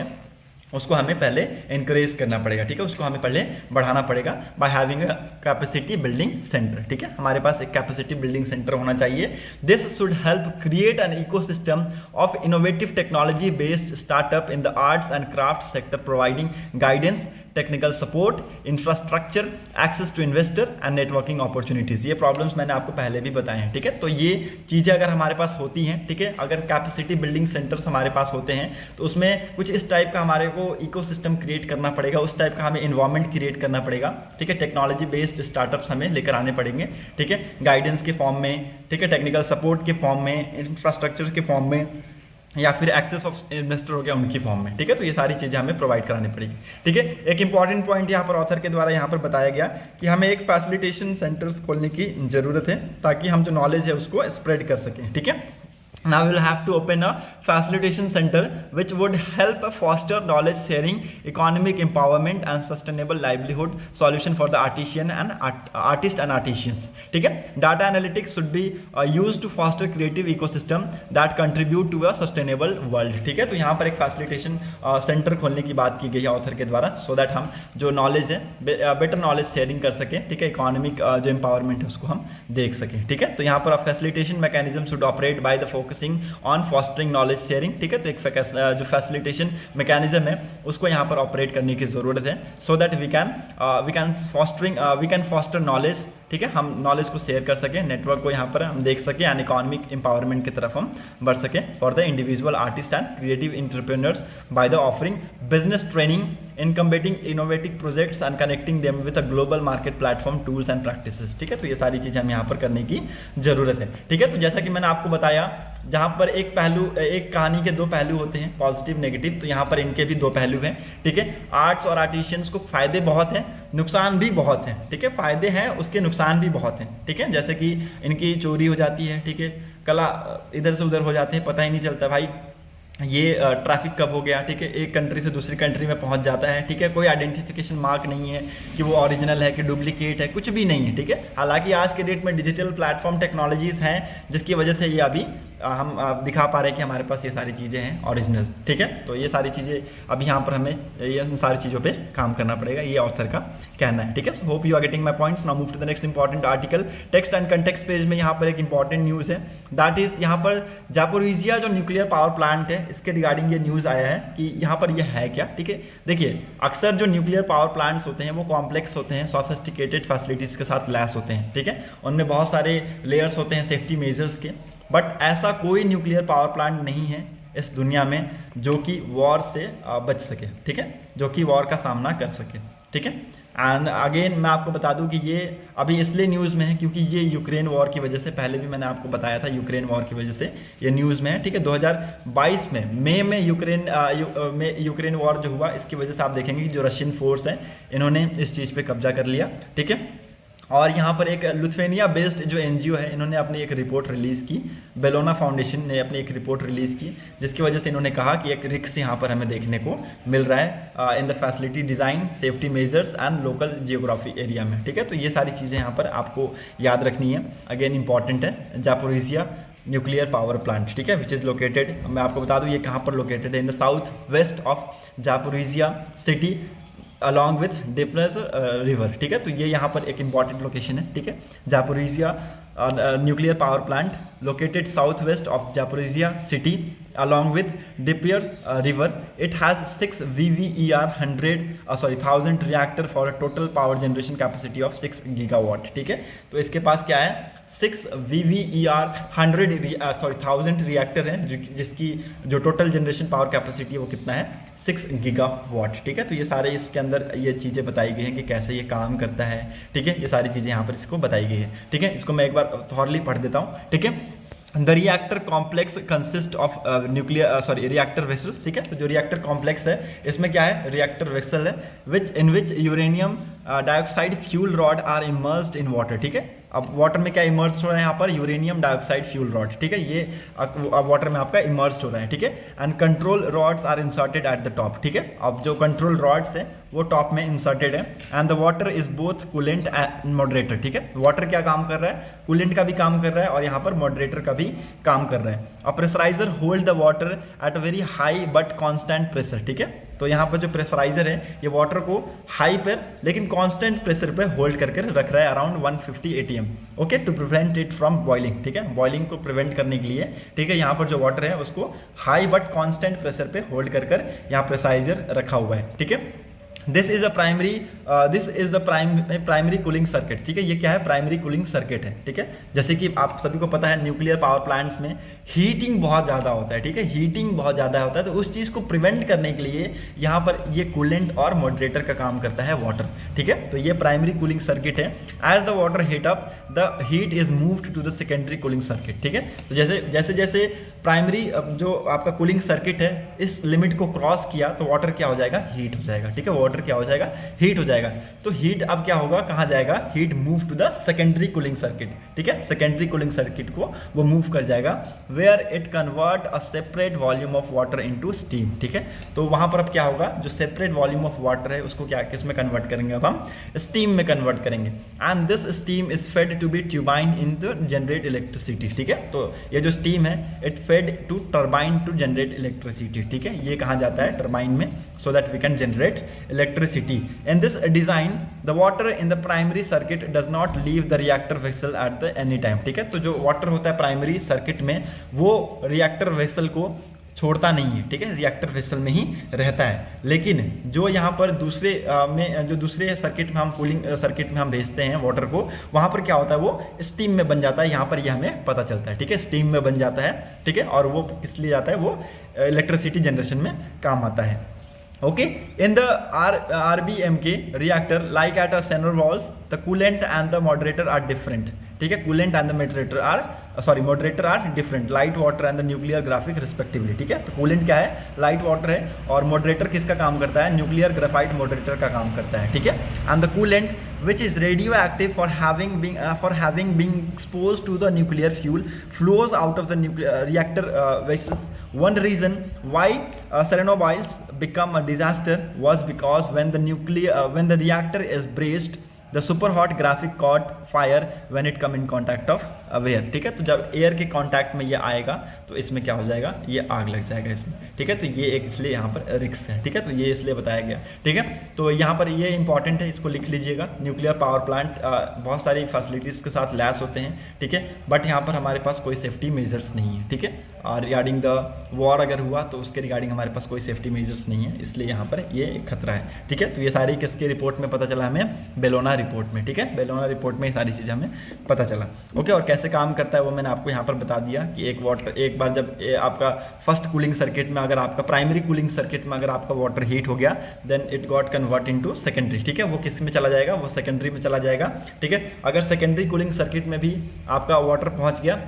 उसको हमें पहले इंकरेज करना पड़ेगा, ठीक है, उसको हमें पहले बढ़ाना पड़ेगा bye having a capacity building centre, ठीक है। हमारे पास एक कैपेसिटी बिल्डिंग सेंटर होना चाहिए। This should help create an ecosystem of innovative technology based startup in the arts and craft sector, providing guidance, technical support, infrastructure, access to investor and networking opportunities. ये problems मैंने आपको पहले भी बताए हैं, ठीक है। तो ये चीज़ें अगर हमारे पास होती हैं, ठीक है, अगर कैपेसिटी बिल्डिंग सेंटर्स हमारे पास होते हैं तो उसमें कुछ इस टाइप का हमारे को इकोसिस्टम क्रिएट करना पड़ेगा, उस टाइप का हमें इन्वायरमेंट क्रिएट करना पड़ेगा, ठीक है। टेक्नोलॉजी बेस्ड स्टार्टअप्स हमें लेकर आने पड़ेंगे, ठीक है, गाइडेंस के फॉर्म में, ठीक है, टेक्निकल सपोर्ट के फॉर्म में, इंफ्रास्ट्रक्चर के फॉर्म में, या फिर एक्सेस ऑफ इन्वेस्टर हो गया उनकी फॉर्म में, ठीक है। तो ये सारी चीज़ें हमें प्रोवाइड करानी पड़ेगी, ठीक है। एक इंपॉर्टेंट पॉइंट यहाँ पर ऑथर के द्वारा यहाँ पर बताया गया कि हमें एक फैसिलिटेशन सेंटर्स खोलने की ज़रूरत है ताकि हम जो नॉलेज है उसको स्प्रेड कर सकें, ठीक है। Now we will have to open a facilitation center which would help foster knowledge sharing, economic empowerment and sustainable livelihood solution for the artisan and artists and artisans, ठीक है। Data analytics should be used to foster creative ecosystem that contribute to a sustainable world, ठीक है। तो यहाँ पर एक facilitation center खोलने की बात की गई है ऑथर के द्वारा, so that हम जो नॉलेज है बेटर नॉलेज शेयरिंग कर सकें, ठीक है। इकोनॉमिक जो एम्पावरमेंट है उसको हम देख सकें, ठीक है। तो यहाँ पर facilitation mechanism should operate by the focusing on fostering knowledge sharing, ठीक है। तो एक जो फैसिलिटेशन मैकेनिज्म है उसको यहाँ पर ऑपरेट करने की जरूरत है, so that we can foster knowledge, ठीक है। हम नॉलेज को शेयर कर सकें, नेटवर्क को यहाँ पर हम देख सकें एंड इकोनॉमिक एम्पावरमेंट की तरफ हम बढ़ सकें for the individual artist and creative entrepreneurs by the offering business training, incubating innovative projects and connecting them with a global market platform tools and practices, ठीक है। तो ये सारी चीज़ें हम यहाँ पर करने की जरूरत है, ठीक है। तो जैसा कि मैंने आपको बताया, जहाँ पर एक कहानी के दो पहलू होते हैं, पॉजिटिव नेगेटिव, तो यहाँ पर इनके भी दो पहलू हैं, ठीक है। आर्ट्स और आर्टिशियंस को फायदे बहुत हैं, नुकसान भी बहुत हैं, ठीक है। फायदे हैं उसके नुकसान भी बहुत हैं, ठीक है। जैसे कि इनकी चोरी हो जाती है, ठीक है, कला इधर से उधर हो जाते हैं, पता ही नहीं चलता भाई ये ट्रैफिक कब हो गया, ठीक है। एक कंट्री से दूसरी कंट्री में पहुंच जाता है, ठीक है। कोई आइडेंटिफिकेशन मार्क नहीं है कि वो ओरिजिनल है कि डुप्लीकेट है, कुछ भी नहीं है, ठीक है। हालांकि आज के डेट में डिजिटल प्लेटफॉर्म टेक्नोलॉजीज हैं जिसकी वजह से ये अभी हम दिखा पा रहे हैं कि हमारे पास ये सारी चीज़ें हैं ओरिजिनल, ठीक है। तो ये सारी चीज़ें अभी यहाँ पर हमें ये सारी चीज़ों पे काम करना पड़ेगा, ये ऑथर का कहना है, ठीक है। Hope you are getting my points. Now move to the next important article. Text and context page में यहाँ पर एक इंपॉर्टेंट न्यूज़ है, दैट इज यहाँ पर जापोरिजिया जो न्यूक्लियर पावर प्लांट है इसके रिगार्डिंग ये न्यूज़ आया है कि यहाँ पर ये है क्या, ठीक है। देखिए, अक्सर जो न्यूक्लियर पावर प्लांट्स होते हैं वो कॉम्प्लेक्स होते हैं, सोफिस्टिकेटेड फैसिलिटीज के साथ लैस होते हैं, ठीक है। उनमें बहुत सारे लेयर्स होते हैं सेफ्टी मेजर्स के, बट ऐसा कोई न्यूक्लियर पावर प्लांट नहीं है इस दुनिया में जो कि वॉर से बच सके, ठीक है, जो कि वॉर का सामना कर सके, ठीक है। एंड अगेन मैं आपको बता दूं कि ये अभी इसलिए न्यूज़ में है क्योंकि ये यूक्रेन वॉर की वजह से, पहले भी मैंने आपको बताया था, यूक्रेन वॉर की वजह से ये न्यूज़ में है, ठीक है। 2022 में मई में यूक्रेन वॉर जो हुआ इसकी वजह से आप देखेंगे कि जो रशियन फोर्स है इन्होंने इस चीज़ पे कब्जा कर लिया, ठीक है। और यहाँ पर एक लुथवेनिया बेस्ड जो एनजीओ है इन्होंने अपनी एक रिपोर्ट रिलीज़ की, बेलोना फाउंडेशन ने अपनी एक रिपोर्ट रिलीज़ की जिसकी वजह से इन्होंने कहा कि एक रिस्क यहाँ पर हमें देखने को मिल रहा है in the facility design, safety measures and local geography area में, ठीक है। तो ये सारी चीज़ें यहाँ पर आपको याद रखनी है, अगेन इंपॉर्टेंट है। जापोरिजिया न्यूक्लियर पावर प्लांट, ठीक है, विच इज़ लोकेटेड, मैं आपको बता दूँ ये कहाँ पर लोकेटेड है, in the south west of Zaporizhzhia city along with डिपनेस रिवर, ठीक है। तो ये यहाँ पर एक इंपॉर्टेंट लोकेशन है, ठीक है। Zaporizhzhia nuclear power plant located south west of Zaporizhzhia city along with Dnieper river. It has 6 VVER 1000 reactor for a total power generation capacity of 6 gigawatt, ठीक है। तो इसके पास क्या है, 6 VVER 1000 रिएक्टर है जिसकी जो टोटल जनरेशन पावर कैपेसिटी है वो कितना है, 6 गीगावाट, ठीक है। तो ये सारे इसके अंदर ये चीज़ें बताई गई हैं कि कैसे ये काम करता है, ठीक है। ये सारी चीज़ें यहाँ पर इसको बताई गई है, ठीक है। इसको मैं एक बार थॉरली पढ़ देता हूँ, ठीक है। The reactor complex consist of reactor vessel, ठीक है। तो जो रिएक्टर कॉम्प्लेक्स है इसमें क्या है, रिएक्टर वेसल है which uranium dioxide fuel rod are immersed in water, ठीक है। अब वाटर में क्या इमर्स्ड हो रहा है यहाँ पर, यूरेनियम डाइऑक्साइड फ्यूल रॉड, ठीक है। ये वाटर में आपका इमर्स्ड हो रहा है, ठीक है। And control rods are inserted at the top, ठीक है। अब जो कंट्रोल रॉड्स है वो टॉप में इंसर्टेड है। And the water is both coolant and moderator, ठीक है। वाटर क्या काम कर रहा है, कूलेंट का भी काम कर रहा है और यहाँ पर मॉडरेटर का भी काम कर रहा है। A pressuriser hold the water at a very high but constant pressure, ठीक है। तो यहाँ पर जो प्रेशराइजर है ये वाटर को हाई पर लेकिन कांस्टेंट प्रेशर पे होल्ड करके रख रहा है around 150 ATM, okay, to prevent it from boiling, ठीक है। बॉइलिंग को प्रिवेंट करने के लिए, ठीक है, यहाँ पर जो वाटर है उसको हाई बट कांस्टेंट प्रेशर पे होल्ड कर यहाँ प्रेशराइजर रखा हुआ है, ठीक है। This is the primary cooling circuit, ठीक है। ये क्या है? प्राइमरी कूलिंग सर्किट है, ठीक है। जैसे कि आप सभी को पता है न्यूक्लियर पावर प्लांट्स में हीटिंग बहुत ज़्यादा होता है, ठीक है। हीटिंग बहुत ज़्यादा होता है, तो उस चीज़ को प्रिवेंट करने के लिए यहाँ पर ये कूलेंट और मॉडरेटर का काम करता है वाटर, ठीक है। तो ये प्राइमरी कूलिंग सर्किट है। As the water heat up the heat is moved to the secondary cooling circuit, ठीक है। तो जैसे जैसे प्राइमरी जो आपका कूलिंग सर्किट है इस लिमिट को क्रॉस किया तो वाटर क्या हो जाएगा? हीट हो जाएगा, ठीक है। वाटर क्या हो जाएगा? हीट हो जाएगा। तो हीट अब क्या होगा? कहाँ जाएगा? Heat move to the secondary cooling circuit, ठीक है। सेकेंडरी कूलिंग सर्किट को वो मूव कर जाएगा, where it convert a separate volume of water into steam, ठीक है। तो वहां पर अब क्या होगा? जो सेपरेट वॉल्यूम ऑफ वाटर है उसको क्या किस में कन्वर्ट करेंगे? अब हम स्टीम में कन्वर्ट करेंगे। And this steam is fed to be turbine in to generate electricity, ठीक है। तो ये जो स्टीम है it fed to turbine to generate electricity, ठीक है। ये कहाँ जाता है? टर्बाइन में, so that we can generate electricity. In this design the water in the primary circuit does not leave the reactor vessel at the any time, ठीक है। तो जो वाटर होता है प्राइमरी सर्किट में वो रिएक्टर वेसल को छोड़ता नहीं है, ठीक है। रिएक्टर वेसल में ही रहता है। लेकिन जो यहाँ पर दूसरे जो दूसरे सर्किट में हम कूलिंग सर्किट में हम भेजते हैं वाटर को, वहाँ पर क्या होता है? वो स्टीम में बन जाता है। यहाँ पर ये हमें पता चलता है, ठीक है। स्टीम में बन जाता है, ठीक है। और वो किस लिए जाता है? वो इलेक्ट्रिसिटी जनरेशन में काम आता है। Okay, in the RBMK reactor, like at a Sander walls, the coolant and the moderator are different. ठीक है, coolant and the moderator are different, light water and the nuclear graphic respectively, ठीक है। तो coolant क्या है? Light water है, और moderator किसका काम करता है? न्यूक्लियर ग्राफाइट मॉडरेटर का काम करता है, ठीक है। And the coolant which is radioactive for having been exposed to the nuclear fuel flows out of the reactor vessels. One reason why Chernobyl become a disaster was because when the reactor is braced, the super hot graphic caught fire when it come in contact of air, ठीक है। तो जब air के contact में ये आएगा तो इसमें क्या हो जाएगा? ये आग लग जाएगा इसमें, ठीक है। तो ये एक इसलिए यहाँ पर रिस्क है, ठीक है। तो ये इसलिए बताया गया, ठीक है। तो यहाँ पर ये इंपॉर्टेंट है, इसको लिख लीजिएगा। न्यूक्लियर पावर प्लांट बहुत सारी फैसिलिटीज़ के साथ लैस होते हैं, ठीक है। बट यहाँ पर हमारे पास कोई सेफ्टी मेजर्स नहीं है, ठीक है। और रिगार्डिंग द वॉर अगर हुआ तो उसके रिगार्डिंग हमारे पास कोई सेफ्टी मेजर्स नहीं है, इसलिए यहाँ पर ये एक खतरा है, ठीक है। तो ये सारी किसके रिपोर्ट में पता चला हमें? बेलोना रिपोर्ट में, ठीक है। बेलोना रिपोर्ट में ये सारी चीज़ें हमें पता चला, ओके। और कैसे काम करता है वो मैंने आपको यहाँ पर बता दिया कि एक बार जब आपका फर्स्ट कूलिंग सर्किट में, अगर आपका प्राइमरी कूलिंग सर्किट में अगर आपका वाटर हीट हो गया, then it got convert into secondary, ठीक है। वो किस में चला जाएगा? वो सेकेंडरी में चला जाएगा, ठीक है। अगर सेकेंडरी कूलिंग सर्किट में भी आपका वाटर पहुँच गया,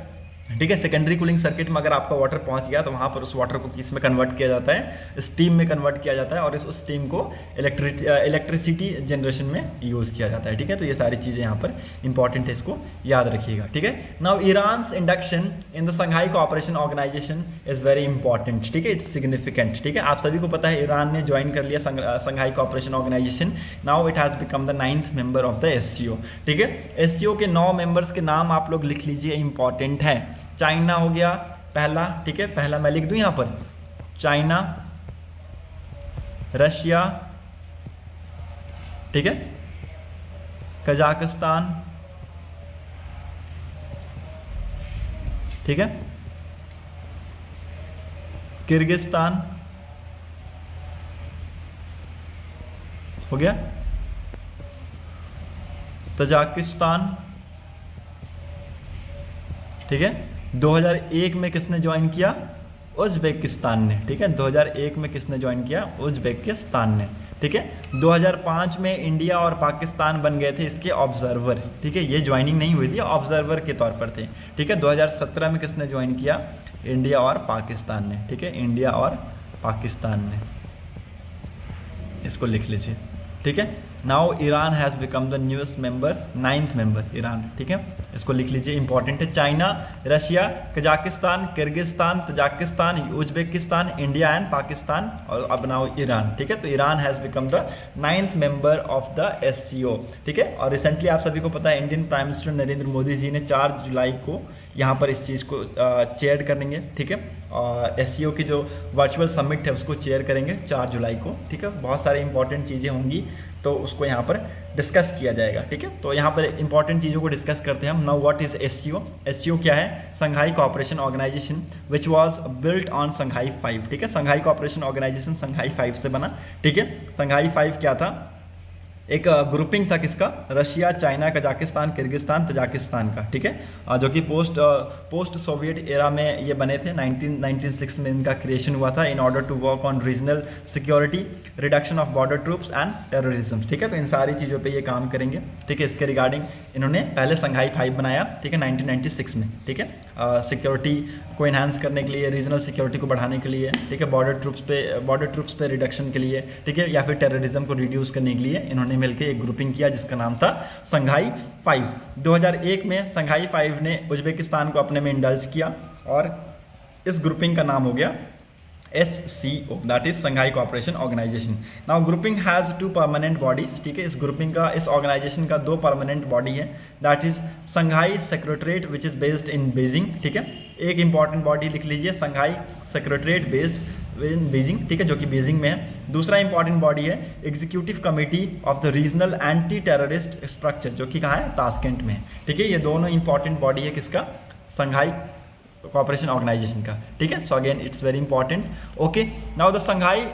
ठीक है, सेकेंडरी कूलिंग सर्किट में अगर आपका वाटर पहुंच गया तो वहाँ पर उस वाटर को किस में कन्वर्ट किया जाता है? स्टीम में कन्वर्ट किया जाता है, और उस स्टीम को इलेक्ट्रिसिटी जनरेशन में यूज़ किया जाता है, ठीक है। तो ये सारी चीज़ें यहाँ पर इंपॉर्टेंट है, इसको याद रखिएगा, ठीक है। Now Iran's induction in the Shanghai cooperation Organisation is very important, ठीक है। इट्स सिग्निफिकेंट, ठीक है। आप सभी को पता है ईरान ने ज्वाइन कर लिया Shanghai cooperation organisation. Now it has become the 9th member of the SCO, ठीक है। SCO के 9 मेंबर्स के नाम आप लोग लिख लीजिए, इंपॉर्टेंट है। चाइना हो गया पहला, ठीक है। पहला मैं लिख दूं यहां पर, चाइना, रशिया, ठीक है, कजाकिस्तान, ठीक है, किर्गिस्तान हो गया, तजाकिस्तान, ठीक है। 2001 में किसने ज्वाइन किया? उज़्बेकिस्तान ने, ठीक है। 2001 में किसने ज्वाइन किया? उज़्बेकिस्तान ने, ठीक है। 2005 में इंडिया और पाकिस्तान बन गए थे इसके ऑब्जर्वर, ठीक है। ये ज्वाइनिंग नहीं हुई थी, ऑब्जर्वर के तौर पर थे, ठीक है। 2017 में किसने ज्वाइन किया? इंडिया और पाकिस्तान ने, ठीक है। इंडिया और पाकिस्तान ने, इसको लिख लीजिए, ठीक है। Now Iran has become the newest member, 9th member Iran, ठीक है। इसको लिख लीजिए, इंपॉर्टेंट है। China, Russia, Kazakhstan, Kyrgyzstan, Tajikistan, Uzbekistan, India and Pakistan, और अब नाउ ईरान, ठीक है। तो Iran has become the 9th member of the SCO, ठीक है। और रिसेंटली आप सभी को पता है Indian prime minister Narendra Modi ji ने 4 जुलाई को यहाँ पर इस चीज़ को चेयर करेंगे, ठीक है। SCO की जो वर्चुअल समिट है उसको चेयर करेंगे 4 जुलाई को, ठीक है। बहुत सारी इंपॉर्टेंट चीज़ें होंगी तो उसको यहाँ पर डिस्कस किया जाएगा, ठीक है। तो यहाँ पर इंपॉर्टेंट चीज़ों को डिस्कस करते हैं हम। Now what is SCO? SCO क्या है? Shanghai cooperation organisation which was built on Shanghai 5, ठीक है। संघाई कोऑपरेशन ऑर्गेनाइजेशन संघाई 5 से बना, ठीक है। संघाई 5 क्या था? एक ग्रुपिंग था किसका? Russia, China, Kazakhstan, Kyrgyzstan, Tajikistan का, ठीक है। जो कि पोस्ट सोवियत एरा में ये बने थे। 1996 में इनका क्रिएशन हुआ था in order to work on regional security, reduction of border troops and terrorism, ठीक है। तो इन सारी चीज़ों पे ये काम करेंगे, ठीक है। इसके रिगार्डिंग इन्होंने पहले संघाई 5 बनाया, ठीक है, 1996 में, ठीक है। सिक्योरिटी को इन्हांस करने के लिए, रीजनल सिक्योरिटी को बढ़ाने के लिए, ठीक है, बॉर्डर ट्रूप्स पे रिडक्शन के लिए, ठीक है, या फिर टेररिज्म को रिड्यूस करने के लिए इन्होंने मिलकर एक ग्रुपिंग किया जिसका नाम था संघाई 5। 2001 में संघाई 5 ने उज्बेकिस्तान को अपने में इंडल्ज किया और इस ग्रुपिंग का नाम हो गया SCO, that is Shanghai cooperation organisation. Now grouping has 2 permanent bodies, ठीक है। इस ग्रुपिंग का, इस ऑर्गेनाइजेशन का 2 परमानेंट बॉडी है, that is Shanghai secretariat which is based in Beijing, ठीक है। एक इंपॉर्टेंट बॉडी लिख लीजिए, Shanghai secretariat based in Beijing, ठीक है, जो कि बीजिंग में है। दूसरा इंपॉर्टेंट बॉडी है executive committee of the regional anti terrorist structure, जो कि कहाँ है? ताशकेंट में है, ठीक है। ये दोनों इंपॉर्टेंट बॉडी है किसका? संघाई कोऑपरेशन ऑर्गेनाइजेशन का, ठीक है। So again it's very important. Okay, now the Shanghai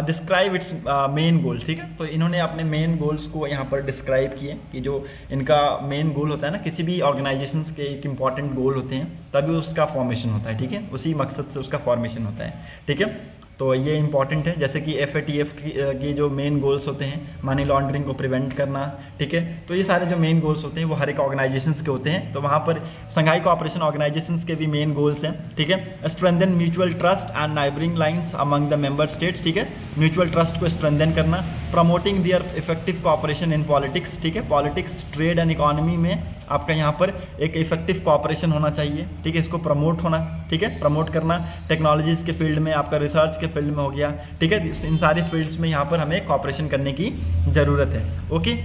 describe it's main goal, ठीक है। तो इन्होंने अपने मेन गोल्स को यहाँ पर डिस्क्राइब किए कि जो इनका मेन गोल होता है ना, किसी भी ऑर्गेनाइजेशंस के एक इंपॉर्टेंट गोल होते हैं तभी उसका फॉर्मेशन होता है, ठीक है। उसी मकसद से उसका फॉर्मेशन होता है, ठीक है। तो ये इंपॉर्टेंट है, जैसे कि FATF की जो मेन गोल्स होते हैं, मनी लॉन्ड्रिंग को प्रिवेंट करना, ठीक है। तो ये सारे जो मेन गोल्स होते हैं वो हर एक ऑर्गेनाइजेशंस के होते हैं। तो वहाँ पर संघाई कोऑपरेशन ऑर्गेनाइजेशंस के भी मेन गोल्स हैं, ठीक है। Strengthen mutual trust and neighbouring lines among the member state, ठीक है। म्यूचुअल ट्रस्ट को स्ट्रेंथन करना, promoting their effective cooperation in politics, ठीक है। पॉलिटिक्स, ट्रेड एंड इकोनॉमी में आपका यहाँ पर एक इफेक्टिव कोऑपरेशन होना चाहिए, ठीक है। इसको प्रमोट होना, ठीक है, प्रमोट करना। टेक्नोलॉजीज़ के फील्ड में, आपका रिसर्च के फील्ड में हो गया, ठीक है। इन सारे फील्ड्स में यहाँ पर हमें कोऑपरेशन करने की ज़रूरत है, ओके।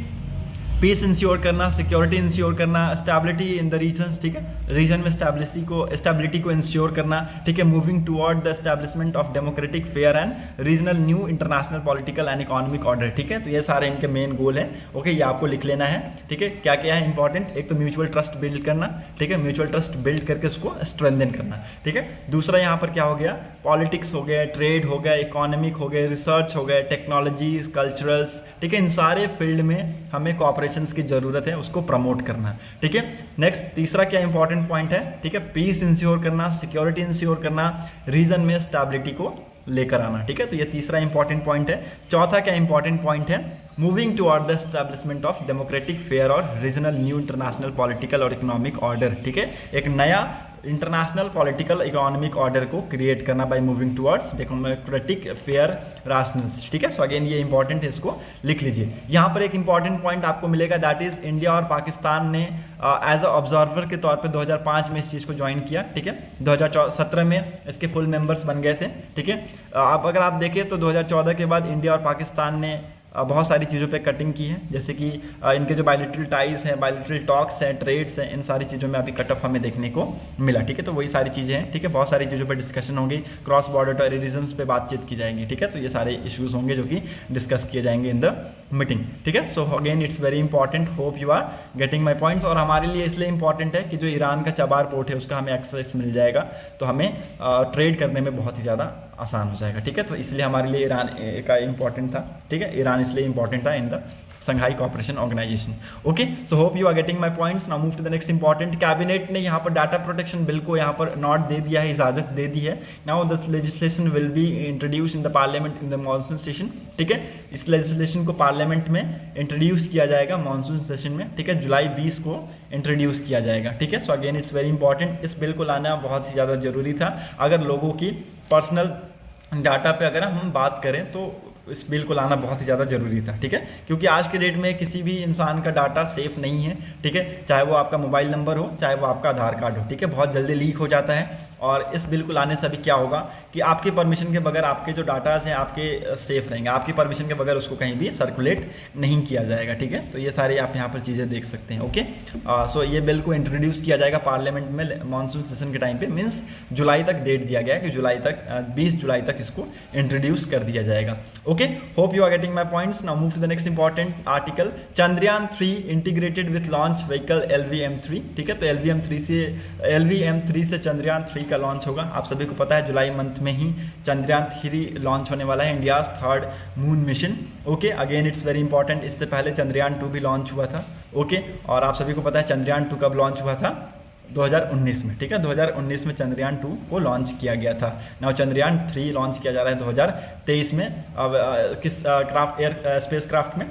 पीस इंश्योर करना, सिक्योरिटी इंश्योर करना, स्टेबिलिटी इन द रीजन्स, ठीक है, रीजन में स्टेबिलिटी को इंश्योर करना, ठीक है। Moving toward the establishment of democratic, fair and regional new international political and economic order, ठीक है। तो ये सारे इनके मेन गोल हैं, ओके। ये आपको लिख लेना है, ठीक है। क्या क्या है इंपॉर्टेंट? एक तो म्यूचुअल ट्रस्ट बिल्ड करना, ठीक है, म्यूचुअल ट्रस्ट बिल्ड करके उसको स्ट्रेंथन करना, ठीक है। दूसरा यहाँ पर क्या हो गया? पॉलिटिक्स हो गया, ट्रेड हो गया, इकोनॉमिक हो गया, रिसर्च हो गया, टेक्नोलॉजीज, कल्चरल्स, ठीक है। इन सारे फील्ड में हमें कोऑपरेशन की जरूरत है, उसको प्रमोट करना, ठीक है। नेक्स्ट, तीसरा क्या इंपॉर्टेंट पॉइंट है? ठीक है, पीस इंश्योर करना, सिक्योरिटी इंश्योर करना, रीजन में स्टेबिलिटी को लेकर आना, ठीक है। तो ये तीसरा इंपॉर्टेंट पॉइंट है। चौथा क्या इंपॉर्टेंट पॉइंट है? Moving toward the establishment of democratic, fair और रीजनल न्यू इंटरनेशनल पॉलिटिकल और इकोनॉमिक ऑर्डर, ठीक है। एक नया इंटरनेशनल पॉलिटिकल इकोनॉमिक ऑर्डर को क्रिएट करना by moving towards democratic, fair, rationals, ठीक है। सो अगेन ये इंपॉर्टेंट है, इसको लिख लीजिए। यहाँ पर एक इंपॉर्टेंट पॉइंट आपको मिलेगा, दैट इज इंडिया और पाकिस्तान ने एज अ ऑब्जर्वर के तौर पे 2005 में इस चीज़ को ज्वाइन किया, ठीक है। 2017 में इसके फुल मेंबर्स बन गए थे, ठीक है। अब अगर आप देखें तो 2014 के बाद इंडिया और पाकिस्तान ने बहुत सारी चीज़ों पे कटिंग की है, जैसे कि इनके जो बायलैटरल टाइज हैं, बायलैटरल टॉक्स हैं, ट्रेड्स हैं, इन सारी चीज़ों में अभी कट ऑफ हमें देखने को मिला, ठीक है। तो वही सारी चीज़ें हैं, ठीक है। बहुत सारी चीज़ों पे डिस्कशन होगी, क्रॉस बॉर्डर टेररिज्म पे बातचीत की जाएगी, ठीक है। तो ये सारे इश्यूज होंगे जो कि डिस्कस किए जाएंगे इन द मीटिंग, ठीक है। So again it's very important, hope you are getting my points. और हमारे लिए इसलिए इंपॉर्टेंट है कि जो ईरान का चबार पोर्ट है उसका हमें एक्सेस मिल जाएगा, तो हमें ट्रेड करने में बहुत ही ज़्यादा आसान हो जाएगा, ठीक है। तो इसलिए हमारे लिए ईरान का इंपॉर्टेंट था, ठीक है। ईरान इसलिए इंपॉर्टेंट था in the Shanghai cooperation Organisation, okay. So hope you are getting my points. Now move to the next important. Cabinet ने यहाँ पर डाटा प्रोटेक्शन बिल को यहाँ पर नॉट दे दिया है, इजाजत दे दी है। Now the legislation will be introduce in the parliament in the monsoon session, ठीक है। इस लेजिस्लेशन को पार्लियामेंट में इंट्रोड्यूस किया जाएगा मॉनसून सेशन में, ठीक है। जुलाई 20 को इंट्रोड्यूस किया जाएगा, ठीक है। So again it's very important, इस बिल को लाना बहुत ही ज़्यादा जरूरी था। अगर लोगों की पर्सनल डाटा पे अगर हम बात करें तो इस बिल को लाना बहुत ही ज़्यादा ज़रूरी था, ठीक है, क्योंकि आज के डेट में किसी भी इंसान का डाटा सेफ नहीं है, ठीक है, चाहे वो आपका मोबाइल नंबर हो, चाहे वो आपका आधार कार्ड हो, ठीक है, बहुत जल्दी लीक हो जाता है। और इस बिल को लाने से अभी क्या होगा कि आपके परमिशन के बगैर आपके जो डाटाज हैं आपके सेफ रहेंगे, आपकी परमिशन के बगैर उसको कहीं भी सर्कुलेट नहीं किया जाएगा, ठीक है। तो ये सारे आप यहाँ पर चीज़ें देख सकते हैं। ओके, सो ये बिल को इंट्रोड्यूस किया जाएगा पार्लियामेंट में मानसून सेशन के टाइम पे, मीन्स जुलाई तक डेट दिया गया है कि जुलाई तक 20 जुलाई तक इसको इंट्रोड्यूस कर दिया जाएगा। Okay, hope you are getting my points. Now move to the next important article, Chandrayaan 3 integrated with launch vehicle LVM-3, ठीक है। तो LVM-3 से चंद्रयान 3 का लॉन्च होगा। आप सभी को पता है जुलाई मंथ में ही चंद्रयान 3 लॉन्च होने वाला है, India's 3rd moon mission. Okay, again it's very important, इससे पहले चंद्रयान 2 भी लॉन्च हुआ था। ओके, और आप सभी को पता है चंद्रयान 2 कब लॉन्च हुआ था, 2019 में, ठीक है, 2019 में चंद्रयान 2 को लॉन्च किया गया था। नाउ चंद्रयान 3 लॉन्च किया जा रहा है 2023 में। अब किस क्राफ्ट एयर स्पेस क्राफ्ट में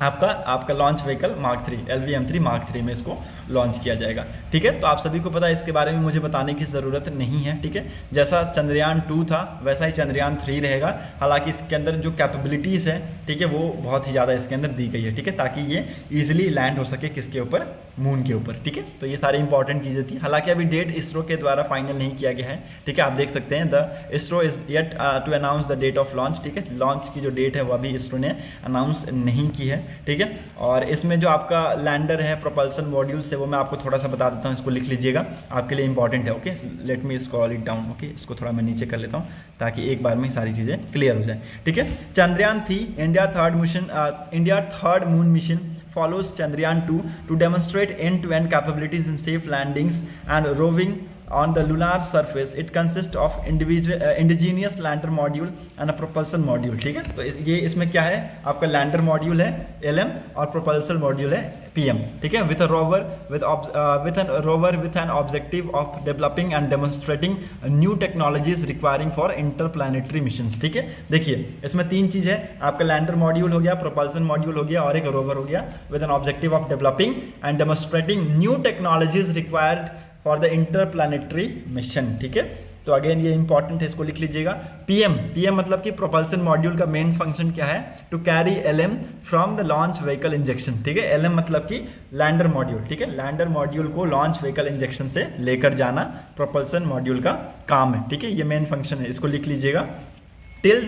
आपका launch vehicle mark 3 LVM-3 mark 3 में इसको लॉन्च किया जाएगा, ठीक है। तो आप सभी को पता है, इसके बारे में मुझे बताने की ज़रूरत नहीं है, ठीक है। जैसा चंद्रयान 2 था वैसा ही चंद्रयान 3 रहेगा, हालांकि इसके अंदर जो कैपेबिलिटीज़ है, ठीक है, वो बहुत ही ज़्यादा इसके अंदर दी गई है, ठीक है, ताकि ये ईजिली लैंड हो सके किसके ऊपर, मून के ऊपर, ठीक है। तो ये सारी इंपॉर्टेंट चीज़ें थी। हालांकि अभी डेट इसरो के द्वारा फाइनल नहीं किया गया है, ठीक है, आप देख सकते हैं the ISRO is yet to announce the date of launch, ठीक है। लॉन्च की जो डेट है वो अभी इसरो ने अनाउंस नहीं की है, ठीक है। और इसमें जो आपका लैंडर है प्रोपल्सन मॉड्यूल से, वो मैं आपको थोड़ा सा बता देता हूँ, इसको लिख लीजिएगा, आपके लिए इंपॉर्टेंट है। Okay, let me scroll it down. Okay, इसको थोड़ा मैं नीचे कर लेता हूँ ताकि एक बार में सारी चीज़ें क्लियर हो जाए, ठीक है। Chandrayaan 3 India third moon mission follows Chandrayaan 2 to demonstrate end-to-end capabilities in safe landings and roving on the lunar surface. It consists of indigenous lander module and a propulsion module, ठीक है। तो ये इसमें क्या है, आपका लैंडर मॉड्यूल है LM और propulsion मॉड्यूल है PM, ठीक है, with a rover with an objective of developing and demonstrating new technologies requiring for interplanetary missions, ठीक है। देखिए इसमें 3 चीज़ है, आपका लैंडर मॉड्यूल हो गया, प्रोपल्सन मॉड्यूल हो गया और एक रोवर हो गया, with an objective of developing and demonstrating new technologies required for the interplanetary mission, ठीक है। तो अगेन ये इंपॉर्टेंट है, इसको लिख लीजिएगा। पीएम मतलब कि प्रोपल्सन मॉड्यूल का मेन फंक्शन क्या है, to carry LM from the launch vehicle injection, ठीक है। LM मतलब कि लैंडर मॉड्यूल, ठीक है, लैंडर मॉड्यूल को लॉन्च व्हीकल इंजेक्शन से लेकर जाना प्रोपल्सन मॉड्यूल का काम है, ठीक है, ये मेन फंक्शन है, इसको लिख लीजिएगा। Till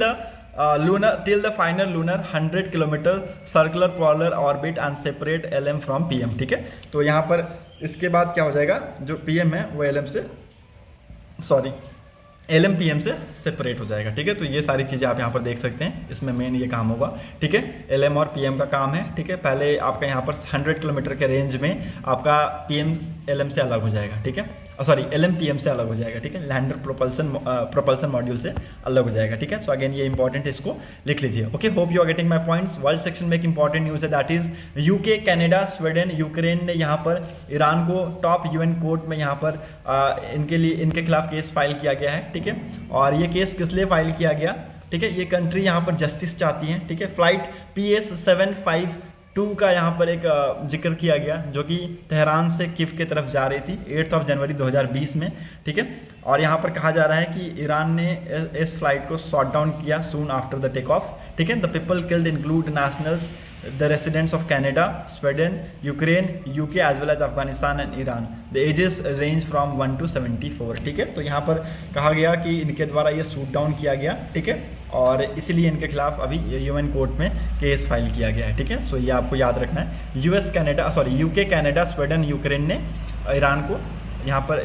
the final lunar 100 kilometre circular polar orbit and separate LM from PM, ठीक है। तो यहाँ पर इसके बाद क्या हो जाएगा, जो PM है वो LM PM से सेपरेट हो जाएगा, ठीक है। तो ये सारी चीज़ें आप यहाँ पर देख सकते हैं, इसमें मेन ये काम होगा, ठीक है। LM और PM का काम है, ठीक है। पहले आपका यहाँ पर 100 किलोमीटर के रेंज में आपका PM LM से अलग हो जाएगा, ठीक है, LM PM से अलग हो जाएगा, ठीक है, लैंडर प्रोपल्सन मॉड्यूल से अलग हो जाएगा, ठीक है। सो अगेन ये इंपॉर्टेंट है, इसको लिख लीजिए। Okay, hope you are getting my points. World section में एक इंपॉर्टेंट न्यूज़ है, that is UK, Canada, Sweden, Ukraine ने यहाँ पर ईरान को टॉप UN कोर्ट में यहाँ पर इनके खिलाफ केस फाइल किया गया है, ठीक है। और ये केस किस लिए फाइल किया गया, ठीक है, ये कंट्री यहाँ पर जस्टिस चाहती है, ठीक है। फ्लाइट PS 752 का यहाँ पर एक जिक्र किया गया, जो कि तेहरान से कीव की तरफ जा रही थी 8 जनवरी 2020 में, ठीक है। और यहाँ पर कहा जा रहा है कि ईरान ने इस फ्लाइट को शॉट डाउन किया soon after the take off, ठीक है। The people killed include nationals the residents of Canada, Sweden, Ukraine, UK as well as Afghanistan and Iran. The ages range from 1 to 74, ठीक है। तो यहाँ पर कहा गया कि इनके द्वारा ये शूट डाउन किया गया, ठीक है, और इसीलिए इनके खिलाफ अभी UN कोर्ट में केस फाइल किया गया है, ठीक है। सो ये आपको याद रखना है। UK, कनाडा, स्वीडन, यूक्रेन ने ईरान को यहाँ पर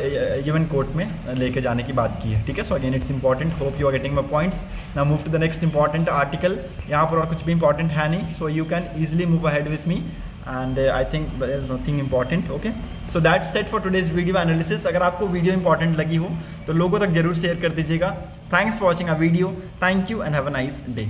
UN कोर्ट में लेके जाने की बात की है, ठीक है। So again it's important, hope you are getting my points. Now move to the next important article. यहाँ पर और कुछ भी इंपॉर्टेंट है नहीं, so you can easily move ahead with me and I think there is nothing important. Okay, so that's set for today's video analysis. अगर आपको video important लगी हो तो लोगों तक जरूर शेयर कर दीजिएगा। Thanks for watching a video, thank you and have a nice day.